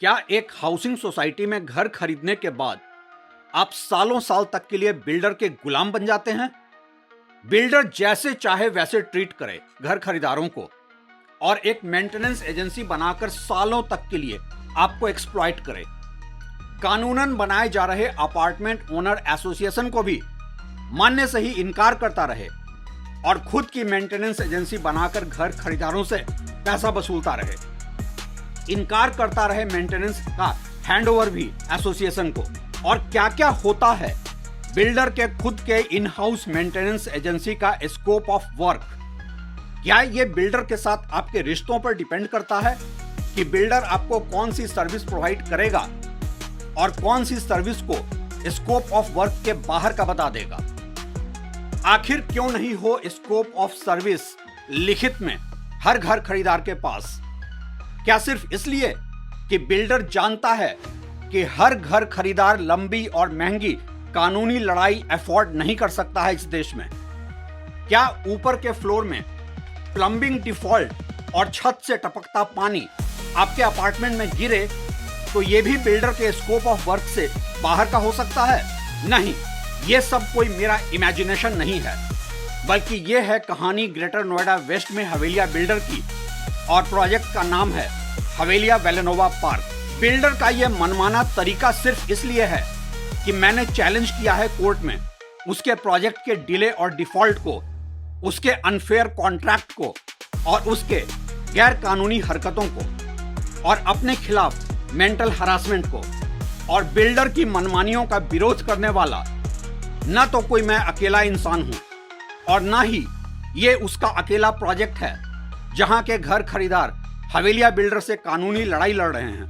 क्या एक housing society में घर खरीदने के बाद आप सालों साल तक के लिए बिल्डर के गुलाम बन जाते हैं? बिल्डर जैसे चाहे वैसे ट्रीट करे घर खरीदारों को और एक मेंटेनेंस एजेंसी बनाकर सालों तक के लिए आपको एक्सप्लॉइट करे। कानूनन बनाए जा रहे अपार्टमेंट ओनर एसोसिएशन को भी मानने से ही इनकार करता रहे और खुद की मेंटेनेंस एजेंसी बनाकर घर खरीदारों से पैसा वसूलता रहे। इनकार करता रहे मेंटेनेंस का हैंडओवर भी एसोसिएशन को। और क्या क्या होता है बिल्डर के खुद के इन हाउस मेंटेनेंस एजेंसी का स्कोप ऑफ वर्क? क्या ये बिल्डर के साथ आपके रिश्तों पर डिपेंड करता है कि बिल्डर आपको कौन सी सर्विस प्रोवाइड करेगा और कौन सी सर्विस को स्कोप ऑफ वर्क के बाहर का बता देगा? आखिर क्यों नहीं हो स्कोप ऑफ सर्विस लिखित में हर घर खरीदार के पास? क्या सिर्फ इसलिए कि बिल्डर जानता है कि हर घर खरीदार लंबी और महंगी कानूनी लड़ाई अफोर्ड नहीं कर सकता है इस देश में? क्या ऊपर के फ्लोर में प्लम्बिंग डिफॉल्ट और छत से टपकता पानी आपके अपार्टमेंट में गिरे तो यह भी बिल्डर के स्कोप ऑफ वर्क से बाहर का हो सकता है? नहीं, यह सब कोई मेरा इमेजिनेशन नहीं है, बल्कि यह है कहानी ग्रेटर नोएडा वेस्ट में हवेलिया बिल्डर की और प्रोजेक्ट का नाम है हवेलिया वेलेनोवा पार्क। बिल्डर का यह मनमाना तरीका सिर्फ इसलिए है कि मैंने चैलेंज किया है कोर्ट में उसके प्रोजेक्ट के डिले और डिफॉल्ट को, उसके अनफेयर कॉन्ट्रैक्ट को और उसके गैर कानूनी हरकतों को और अपने खिलाफ मेंटल हरासमेंट को। और बिल्डर की मनमानियों का विरोध करने वाला न तो कोई मैं अकेला इंसान हूं और न ही ये उसका अकेला प्रोजेक्ट है जहां के घर खरीदार हवेलिया बिल्डर से कानूनी लड़ाई लड़ रहे हैं।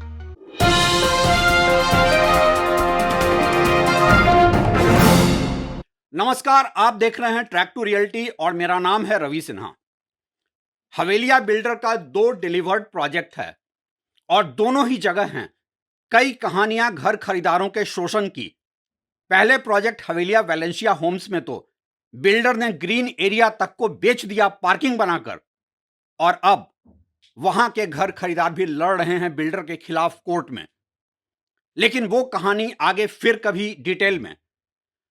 नमस्कार, आप देख रहे हैं ट्रैक टू रियलिटी और मेरा नाम है रवि सिन्हा। हवेलिया बिल्डर का 2 डिलीवर्ड प्रोजेक्ट है और दोनों ही जगह हैं कई कहानियां घर खरीदारों के शोषण की। पहले प्रोजेक्ट हवेलिया वेलेंशिया होम्स में तो बिल्डर ने ग्रीन एरिया तक को बेच दिया पार्किंग बनाकर, और अब वहां के घर खरीदार भी लड़ रहे हैं बिल्डर के खिलाफ कोर्ट में। लेकिन वो कहानी आगे फिर कभी डिटेल में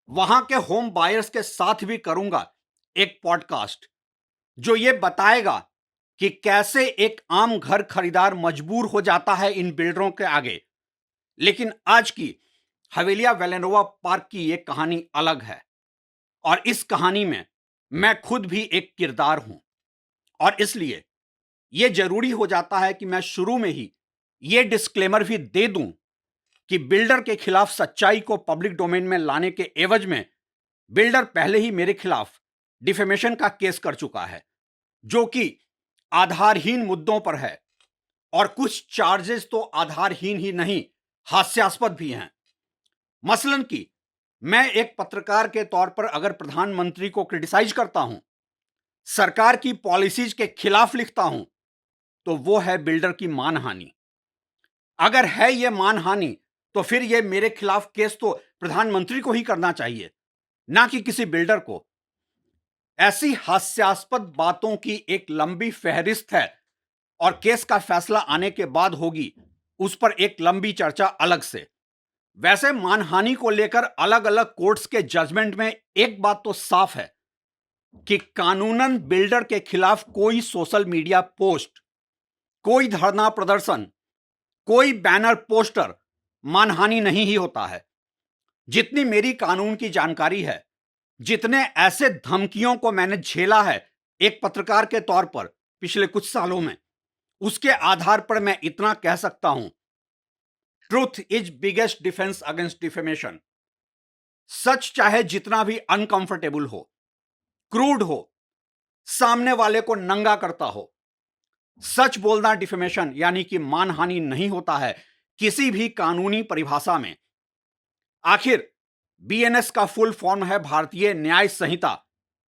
वहां के होम बायर्स के साथ भी करूंगा एक पॉडकास्ट जो ये बताएगा कि कैसे एक आम घर खरीदार मजबूर हो जाता है इन बिल्डरों के आगे। लेकिन आज की हवेलिया वेलेनोवा पार्क की यह कहानी अलग है और इस कहानी में मैं खुद भी एक किरदार हूं, और इसलिए यह जरूरी हो जाता है कि मैं शुरू में ही यह डिस्क्लेमर भी दे दूं कि बिल्डर के खिलाफ सच्चाई को पब्लिक डोमेन में लाने के एवज में बिल्डर पहले ही मेरे खिलाफ डिफेमेशन का केस कर चुका है, जो कि आधारहीन मुद्दों पर है और कुछ चार्जेस तो आधारहीन ही नहीं, हास्यास्पद भी हैं। मसलन कि मैं एक पत्रकार के तौर पर अगर प्रधानमंत्री को क्रिटिसाइज करता हूं, सरकार की पॉलिसीज के खिलाफ लिखता हूं, तो वो है बिल्डर की मानहानि। अगर है यह मानहानि तो फिर यह मेरे खिलाफ केस तो प्रधानमंत्री को ही करना चाहिए, ना कि किसी बिल्डर को। ऐसी हास्यास्पद बातों की एक लंबी फहरिस्त है और केस का फैसला आने के बाद होगी उस पर एक लंबी चर्चा अलग से। वैसे मानहानि को लेकर अलग अलग कोर्ट्स के जजमेंट में एक बात तो साफ है कि कानूनन बिल्डर के खिलाफ कोई सोशल मीडिया पोस्ट, कोई धरना प्रदर्शन, कोई बैनर पोस्टर मानहानि नहीं ही होता है। जितनी मेरी कानून की जानकारी है, जितने ऐसे धमकियों को मैंने झेला है एक पत्रकार के तौर पर पिछले कुछ सालों में, उसके आधार पर मैं इतना कह सकता हूं, truth is biggest defence against defamation. सच चाहे जितना भी अनकंफर्टेबल हो, क्रूड हो, सामने वाले को नंगा करता हो, सच बोलना डिफेमेशन यानी कि मानहानि नहीं होता है किसी भी कानूनी परिभाषा में। आखिर बीएनएस का फुल फॉर्म है भारतीय न्याय संहिता,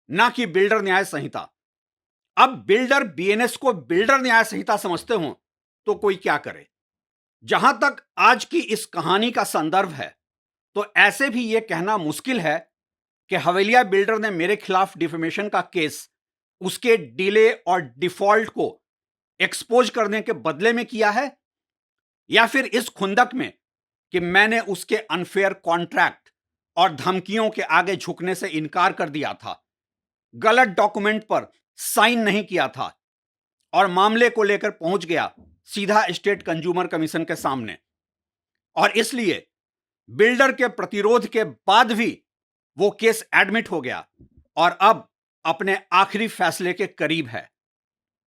ना कि बिल्डर न्याय संहिता। अब बिल्डर बीएनएस को बिल्डर न्याय संहिता समझते हो तो कोई क्या करे। जहां तक आज की इस कहानी का संदर्भ है, तो ऐसे भी यह कहना मुश्किल है कि हवेलिया बिल्डर ने मेरे खिलाफ डिफेमेशन का केस उसके डिले और डिफॉल्ट को एक्सपोज करने के बदले में किया है, या फिर इस खुंदक में कि मैंने उसके अनफेयर कॉन्ट्रैक्ट और धमकियों के आगे झुकने से इनकार कर दिया था, गलत डॉक्यूमेंट पर साइन नहीं किया था और मामले को लेकर पहुंच गया सीधा स्टेट कंज्यूमर कमीशन के सामने। और इसलिए बिल्डर के प्रतिरोध के बाद भी वो केस एडमिट हो गया और अब अपने आखिरी फैसले के करीब है।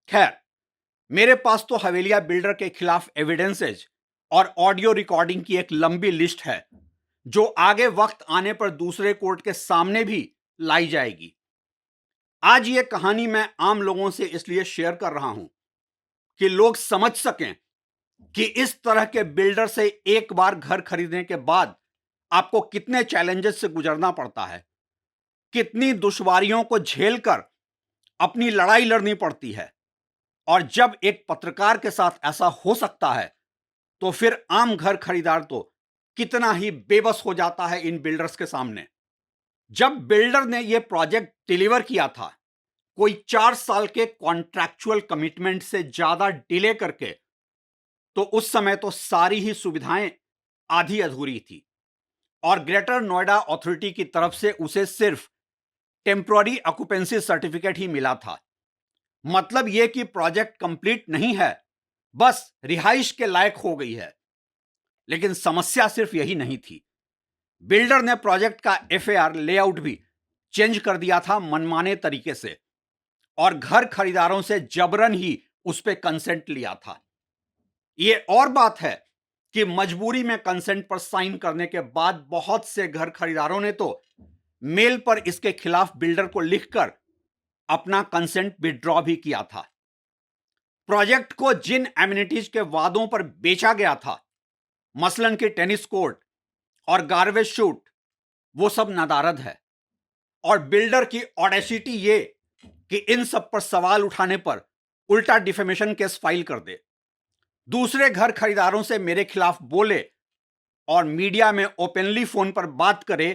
खैर, मेरे पास तो हवेलिया बिल्डर के खिलाफ एविडेंसेज और ऑडियो रिकॉर्डिंग की एक लंबी लिस्ट है जो आगे वक्त आने पर दूसरे कोर्ट के सामने भी लाई जाएगी। आज ये कहानी मैं आम लोगों से इसलिए शेयर कर रहा हूं कि लोग समझ सकें कि इस तरह के बिल्डर से एक बार घर खरीदने के बाद आपको कितने चैलेंजेस से गुजरना पड़ता है, कितनी दुश्वारियों को झेलकर अपनी लड़ाई लड़नी पड़ती है। और जब एक पत्रकार के साथ ऐसा हो सकता है तो फिर आम घर खरीदार तो कितना ही बेबस हो जाता है इन बिल्डर्स के सामने। जब बिल्डर ने यह प्रोजेक्ट डिलीवर किया था, कोई 4 साल के कॉन्ट्रैक्चुअल कमिटमेंट से ज्यादा डिले करके, तो उस समय तो सारी ही सुविधाएं आधी अधूरी थी और ग्रेटर नोएडा अथॉरिटी की तरफ से उसे सिर्फ टेम्पररी ऑक्यूपेंसी सर्टिफिकेट ही मिला था। मतलब यह कि प्रोजेक्ट कंप्लीट नहीं है, बस रिहाइश के लायक हो गई है। लेकिन समस्या सिर्फ यही नहीं थी, बिल्डर ने प्रोजेक्ट का एफएआर लेआउट भी चेंज कर दिया था मनमाने तरीके से और घर खरीदारों से जबरन ही उस पर कंसेंट लिया था। यह और बात है कि मजबूरी में कंसेंट पर साइन करने के बाद बहुत से घर खरीदारों ने तो मेल पर इसके खिलाफ बिल्डर को लिखकर अपना कंसेंट विड्रॉ भी किया था। प्रोजेक्ट को जिन एमिनिटीज के वादों पर बेचा गया था, मसलन कि टेनिस कोर्ट और गार्बेज शूट, वो सब नदारद है। और बिल्डर की ऑडेसिटी ये कि इन सब पर सवाल उठाने पर उल्टा डिफेमेशन केस फाइल कर दे, दूसरे घर खरीदारों से मेरे खिलाफ बोले और मीडिया में ओपनली फोन पर बात करे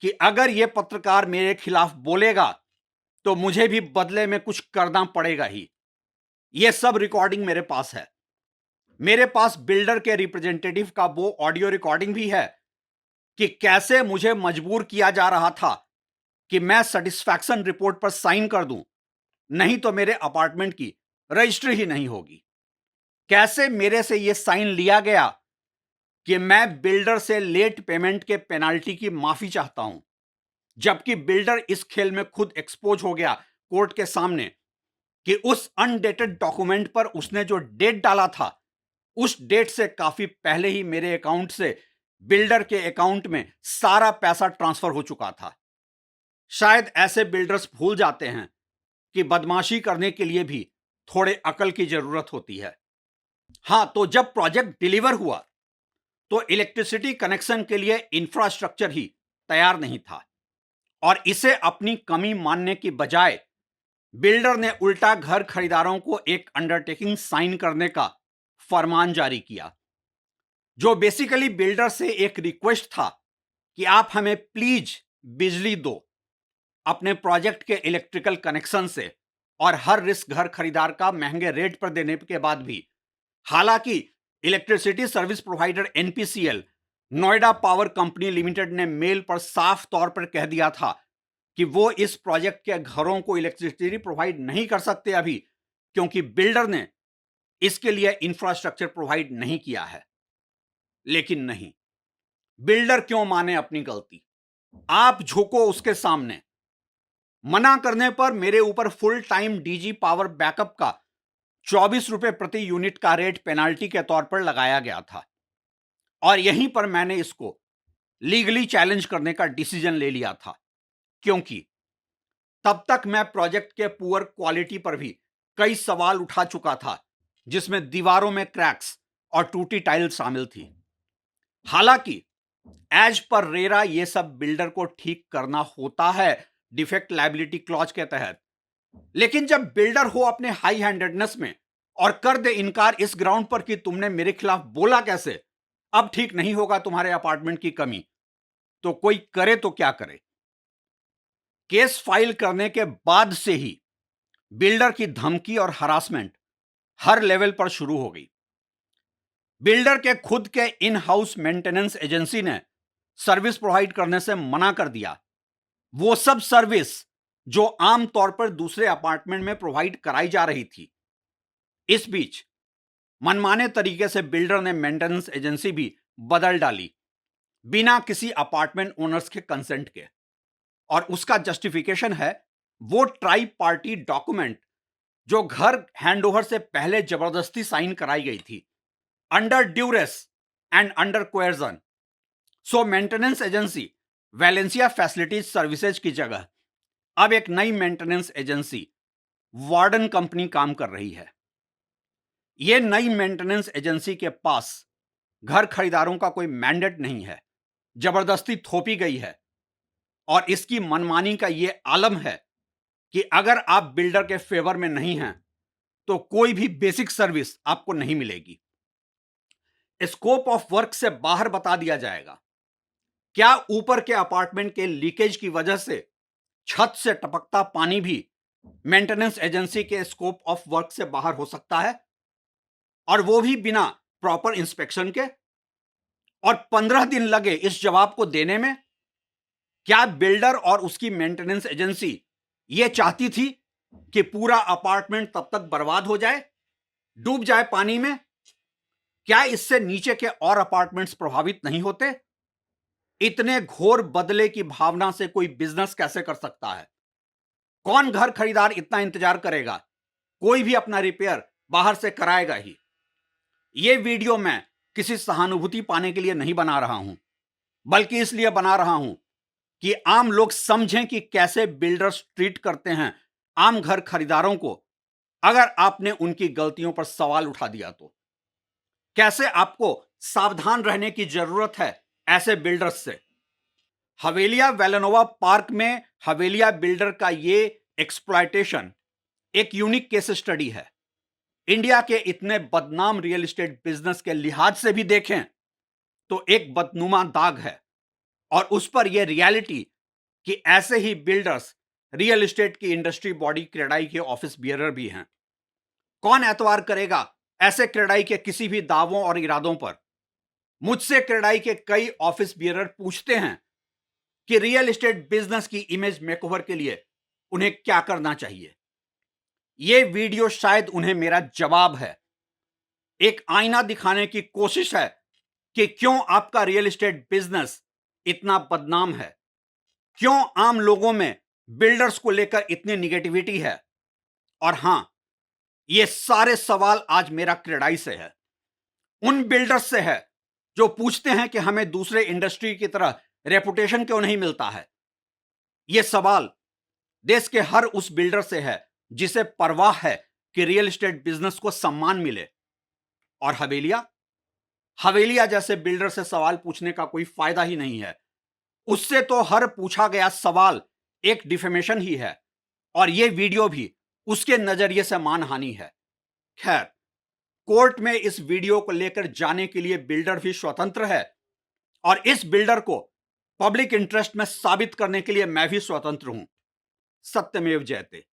कि अगर यह पत्रकार मेरे खिलाफ बोलेगा तो मुझे भी बदले में कुछ करना पड़ेगा ही। यह सब रिकॉर्डिंग मेरे पास है। मेरे पास बिल्डर के रिप्रेजेंटेटिव का वो ऑडियो रिकॉर्डिंग भी है कि कैसे मुझे मजबूर किया जा रहा था कि मैं सेटिस्फैक्शन रिपोर्ट पर साइन कर दूं, नहीं तो मेरे अपार्टमेंट की रजिस्ट्री ही नहीं होगी। कैसे मेरे से यह साइन लिया गया कि मैं बिल्डर से लेट पेमेंट के पेनाल्टी की माफी चाहता हूं, जबकि बिल्डर इस खेल में खुद एक्सपोज हो गया कोर्ट के सामने कि उस अनडेटेड डॉक्यूमेंट पर उसने जो डेट डाला था, उस डेट से काफी पहले ही मेरे अकाउंट से बिल्डर के अकाउंट में सारा पैसा ट्रांसफर हो चुका था। शायद ऐसे बिल्डर्स भूल जाते हैं कि बदमाशी करने के लिए भी थोड़े अकल की जरूरत होती है। हां, तो जब प्रोजेक्ट डिलीवर हुआ तो इलेक्ट्रिसिटी कनेक्शन के लिए इंफ्रास्ट्रक्चर ही तैयार नहीं था और इसे अपनी कमी मानने की बजाय बिल्डर ने उल्टा घर खरीदारों को एक अंडरटेकिंग साइन करने का फरमान जारी किया, जो बेसिकली बिल्डर से एक रिक्वेस्ट था कि आप हमें प्लीज बिजली दो अपने प्रोजेक्ट के इलेक्ट्रिकल कनेक्शन से, और हर रिस्क घर खरीदार का महंगे रेट पर देने के बाद भी। हालांकि electricity service provider NPCL, Noida power company limited ने मेल पर साफ तौर पर कह दिया था कि वो इस प्रोजेक्ट के घरों को इलेक्ट्रिसिटी प्रोवाइड नहीं कर सकते अभी, क्योंकि बिल्डर ने इसके लिए इंफ्रास्ट्रक्चर प्रोवाइड नहीं किया है। लेकिन नहीं, बिल्डर क्यों माने अपनी गलती? आप झुको उसके सामने। मना करने पर मेरे ऊपर full time DG power backup का 24 रुपए प्रति यूनिट का रेट पेनाल्टी के तौर पर लगाया गया था और यहीं पर मैंने इसको लीगली चैलेंज करने का डिसीजन ले लिया था, क्योंकि तब तक मैं प्रोजेक्ट के पुअर क्वालिटी पर भी कई सवाल उठा चुका था, जिसमें दीवारों में क्रैक्स और टूटी टाइल शामिल थी। हालांकि एज पर रेरा यह सब बिल्डर को ठीक करना होता है डिफेक्ट लायबिलिटी क्लॉज के तहत, लेकिन जब बिल्डर हो अपने हाई हैंडेडनेस में और कर दे इनकार इस ग्राउंड पर कि तुमने मेरे खिलाफ बोला कैसे, अब ठीक नहीं होगा तुम्हारे अपार्टमेंट की कमी, तो कोई करे तो क्या करे। केस फाइल करने के बाद से ही बिल्डर की धमकी और हरासमेंट हर लेवल पर शुरू हो गई। बिल्डर के खुद के इन हाउस मेंटेनेंस एजेंसी ने सर्विस प्रोवाइड करने से मना कर दिया। वो सब सर्विस जो आमतौर पर दूसरे अपार्टमेंट में प्रोवाइड कराई जा रही थी। इस बीच मनमाने तरीके से बिल्डर ने मेंटेनेंस एजेंसी भी बदल डाली, बिना किसी अपार्टमेंट ओनर्स के कंसेंट के। और उसका जस्टिफिकेशन है वो ट्राई पार्टी डॉक्यूमेंट जो घर हैंडओवर से पहले जबरदस्ती साइन कराई गई थी, under duress and under coercion. So maintenance agency Valencia facilities services की जगह अब एक नई मेंटेनेंस एजेंसी वार्डन कंपनी काम कर रही है। यह नई मेंटेनेंस एजेंसी के पास घर खरीदारों का कोई मैंडेट नहीं है, जबरदस्ती थोपी गई है। और इसकी मनमानी का यह आलम है कि अगर आप बिल्डर के फेवर में नहीं हैं तो कोई भी बेसिक सर्विस आपको नहीं मिलेगी। स्कोप ऑफ वर्क से बाहर बता दिया जाएगा। क्या ऊपर के अपार्टमेंट के लीकेज की वजह से छत से टपकता पानी भी मेंटेनेंस एजेंसी के स्कोप ऑफ वर्क से बाहर हो सकता है, और वो भी बिना प्रॉपर इंस्पेक्शन के? और 15 दिन लगे इस जवाब को देने में? क्या बिल्डर और उसकी मेंटेनेंस एजेंसी ये चाहती थी कि पूरा अपार्टमेंट तब तक बर्बाद हो जाए, डूब जाए पानी में? क्या इससे नीचे के और अपार्टमेंट्स प्रभावित नहीं होते? इतने घोर बदले की भावना से कोई बिजनेस कैसे कर सकता है? कौन घर खरीदार इतना इंतजार करेगा? कोई भी अपना रिपेयर बाहर से कराएगा ही। यह वीडियो मैं किसी सहानुभूति पाने के लिए नहीं बना रहा हूं, बल्कि इसलिए बना रहा हूं कि आम लोग समझें कि कैसे बिल्डर्स ट्रीट करते हैं आम घर खरीदारों को अगर आपने उनकी गलतियों पर सवाल उठा दिया तो। कैसे आपको सावधान रहने की जरूरत है ऐसे बिल्डर्स से। हवेलिया वेलेनोवा पार्क में हवेलिया बिल्डर का यह एक्सप्लॉयटेशन एक यूनिक केस स्टडी है। इंडिया के इतने बदनाम रियल एस्टेट बिजनेस के लिहाज से भी देखें तो एक बदनुमा दाग है, और उस पर यह रियलिटी कि ऐसे ही बिल्डर्स रियल एस्टेट की इंडस्ट्री बॉडी क्रेडाई के ऑफिस बियरर भी हैं। कौन एतवार करेगा ऐसे क्रेडाई के किसी भी दावों और इरादों पर? मुझसे क्रेडाई के कई ऑफिस बियरर पूछते हैं कि रियल एस्टेट बिजनेस की इमेज मेकओवर के लिए उन्हें क्या करना चाहिए। यह वीडियो शायद उन्हें मेरा जवाब है, एक आईना दिखाने की कोशिश है कि क्यों आपका रियल एस्टेट बिजनेस इतना बदनाम है, क्यों आम लोगों में बिल्डर्स को लेकर इतनी निगेटिविटी है। और हां, ये सारे सवाल आज मेरा क्रेडाई से है, उन बिल्डर्स से है जो पूछते हैं कि हमें दूसरे इंडस्ट्री की तरह रेपुटेशन क्यों नहीं मिलता है। ये सवाल देश के हर उस बिल्डर से है जिसे परवाह है कि रियल एस्टेट बिजनेस को सम्मान मिले। और हवेलिया जैसे बिल्डर से सवाल पूछने का कोई फायदा ही नहीं है। उससे तो हर पूछा गया सवाल एक डिफेमेशन ही है, और यह वीडियो भी उसके नजरिए से मानहानि है। खैर, कोर्ट में इस वीडियो को लेकर जाने के लिए बिल्डर भी स्वतंत्र है, और इस बिल्डर को पब्लिक इंटरेस्ट में साबित करने के लिए मैं भी स्वतंत्र हूं। सत्यमेव जयते।